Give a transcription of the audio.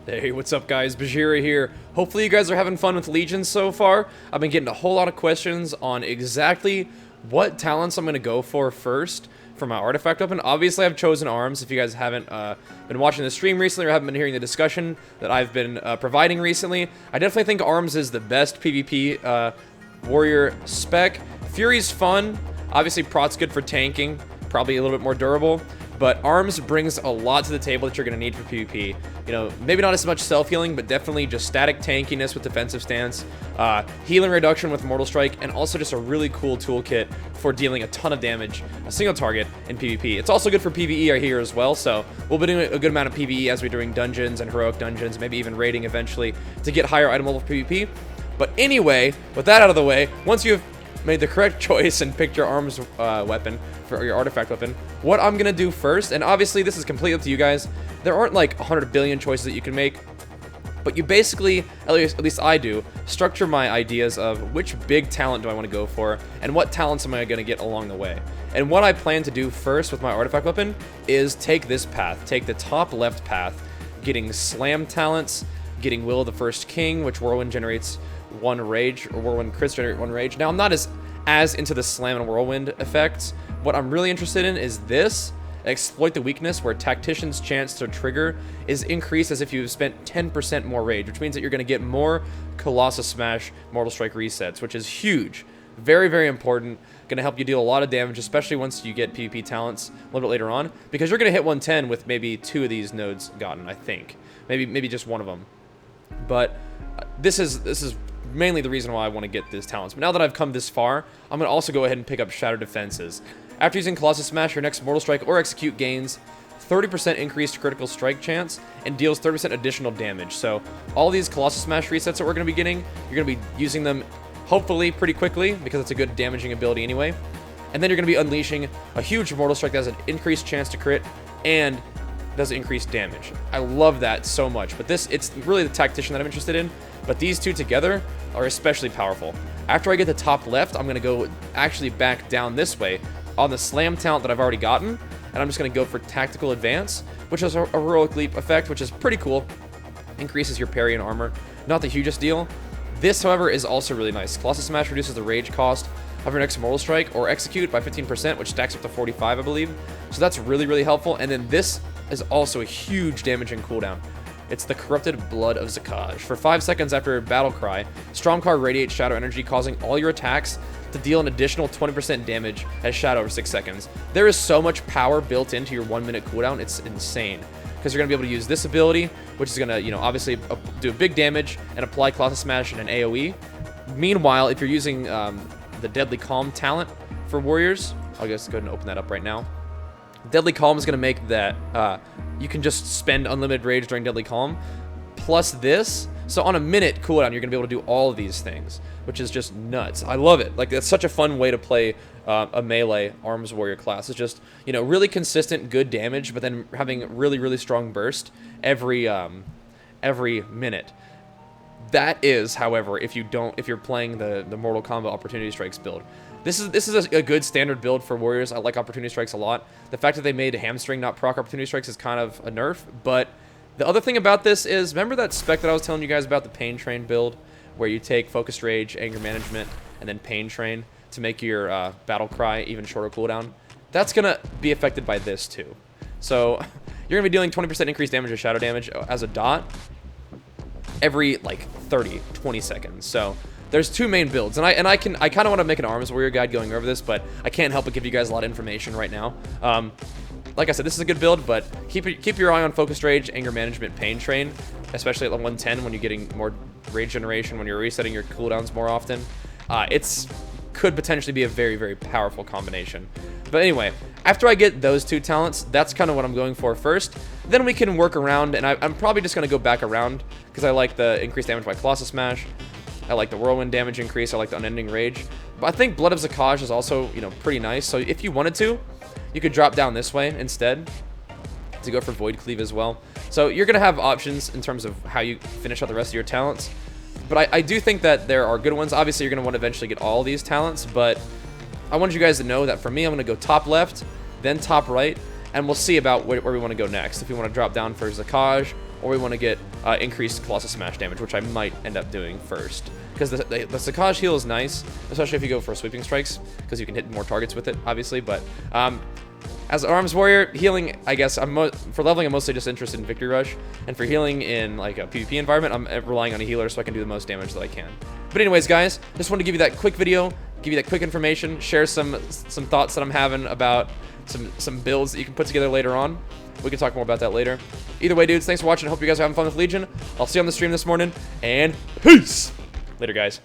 Hey, what's up guys? Bajheera here. Hopefully you guys are having fun with Legions so far. I've been getting a whole lot of questions on exactly what talents I'm going to go for first for my artifact weapon. Obviously I've chosen arms. If you guys haven't been watching the stream recently or haven't been hearing the discussion that I've been providing recently, I definitely think arms is the best PvP warrior spec. Fury's fun. Obviously Prot's good for tanking, probably a little bit more durable. But arms brings a lot to the table that you're going to need for PvP. You know, maybe not as much self-healing, but definitely just static tankiness with defensive stance, healing reduction with Mortal Strike, and also just a really cool toolkit for dealing a ton of damage, a single target in PvP. It's also good for PvE right here as well, so we'll be doing a good amount of PvE as we're doing dungeons and heroic dungeons, maybe even raiding eventually to get higher item level for PvP. But anyway, with that out of the way, once you've made the correct choice and picked your arms weapon for your artifact weapon, what I'm gonna do first, and obviously this is completely up to you guys, there aren't like 100 billion choices that you can make, but you basically, at least I do, structure my ideas of which big talent do I want to go for and what talents am I gonna get along the way. And what I plan to do first with my artifact weapon is take this path, take the top left path, getting slam talents, getting Will of the First King, which Whirlwind generates 1 rage, or Whirlwind crits generate 1 rage. Now I'm not as into the slam and whirlwind effects. What I'm really interested in is this, exploit the weakness, where tactician's chance to trigger is increased as if you've spent 10% more rage, which means that you're going to get more Colossus Smash Mortal Strike resets, which is huge. Very, very important. Going to help you deal a lot of damage, especially once you get PvP talents a little bit later on, because you're going to hit 110 with maybe 2 of these nodes gotten, I think. Maybe just 1 of them. But this is mainly the reason why I want to get these talents. But now that I've come this far, I'm going to also go ahead and pick up Shadow Defenses. After using Colossus Smash, your next Mortal Strike or Execute gains 30% increased critical strike chance and deals 30% additional damage. So all these Colossus Smash resets that we're going to be getting, you're going to be using them hopefully pretty quickly because it's a good damaging ability anyway. And then you're going to be unleashing a huge Mortal Strike that has an increased chance to crit and does increased damage. I love that so much, but it's really the tactician that I'm interested in, but these two together are especially powerful. After I get the top left, I'm going to go actually back down this way on the slam talent that I've already gotten, and I'm just going to go for tactical advance, which has a heroic leap effect, which is pretty cool. Increases your parry and armor. Not the hugest deal. This, however, is also really nice. Colossus Smash reduces the rage cost of your next Mortal Strike or Execute by 15%, which stacks up to 45, I believe. So that's really, really helpful. And then this is also a huge damaging cooldown. It's the Corrupted Blood of Zakaj. For 5 seconds after Battle Cry, Stromcar radiates Shadow Energy, causing all your attacks to deal an additional 20% damage as Shadow over 6 seconds. There is so much power built into your 1-minute cooldown, it's insane. Because you're going to be able to use this ability, which is going to, obviously do a big damage and apply Colossus Smash and an AoE. Meanwhile, if you're using the Deadly Calm talent for warriors, I'll just go ahead and open that up right now. Deadly Calm is going to make that you can just spend unlimited rage during Deadly Calm, plus this. So on a minute cooldown, you're going to be able to do all of these things, which is just nuts. I love it. Like, that's such a fun way to play a melee arms warrior class. It's just, really consistent, good damage, but then having really, really strong burst every minute. That is, however, if you're playing the Mortal Kombat Opportunity Strikes build. This is a good standard build for warriors. I like Opportunity Strikes a lot. The fact that they made Hamstring not proc Opportunity Strikes is kind of a nerf, but the other thing about this is, remember that spec that I was telling you guys about, the Pain Train build, where you take Focused Rage, Anger Management, and then Pain Train to make your Battle Cry even shorter cooldown? That's going to be affected by this too. So you're going to be dealing 20% increased damage or shadow damage as a dot every like 30-20 seconds. So there's 2 main builds, and I kind of want to make an arms warrior guide going over this, but I can't help but give you guys a lot of information right now. Like I said, this is a good build, but keep your eye on Focused Rage, Anger Management, Pain Train, especially at 110 when you're getting more rage generation, when you're resetting your cooldowns more often. Could potentially be a very, very powerful combination. But anyway, after I get those 2 talents, that's kind of what I'm going for first. Then we can work around, and I'm probably just going to go back around because I like the increased damage by Colossus Smash. I like the Whirlwind damage increase. I like the Unending Rage. But I think Blood of Zakaj is also, pretty nice. So if you wanted to, you could drop down this way instead to go for Void Cleave as well. So you're going to have options in terms of how you finish out the rest of your talents. But I do think that there are good ones. Obviously, you're going to want to eventually get all these talents, but I want you guys to know that for me, I'm going to go top left, then top right, and we'll see about where we want to go next. If we want to drop down for Zakaj, or we want to get increased Colossus Smash damage, which I might end up doing first. Because the Sakaj heal is nice, especially if you go for sweeping strikes, because you can hit more targets with it, obviously. But as an arms warrior, healing, I guess, for leveling, I'm mostly just interested in Victory Rush. And for healing in like a PvP environment, I'm relying on a healer so I can do the most damage that I can. But anyways, guys, just wanted to give you that quick video, give you that quick information, share some thoughts that I'm having about some builds that you can put together later on. We can talk more about that later. Either way, dudes, thanks for watching. I hope you guys are having fun with Legion. I'll see you on the stream this morning, and peace! Later, guys.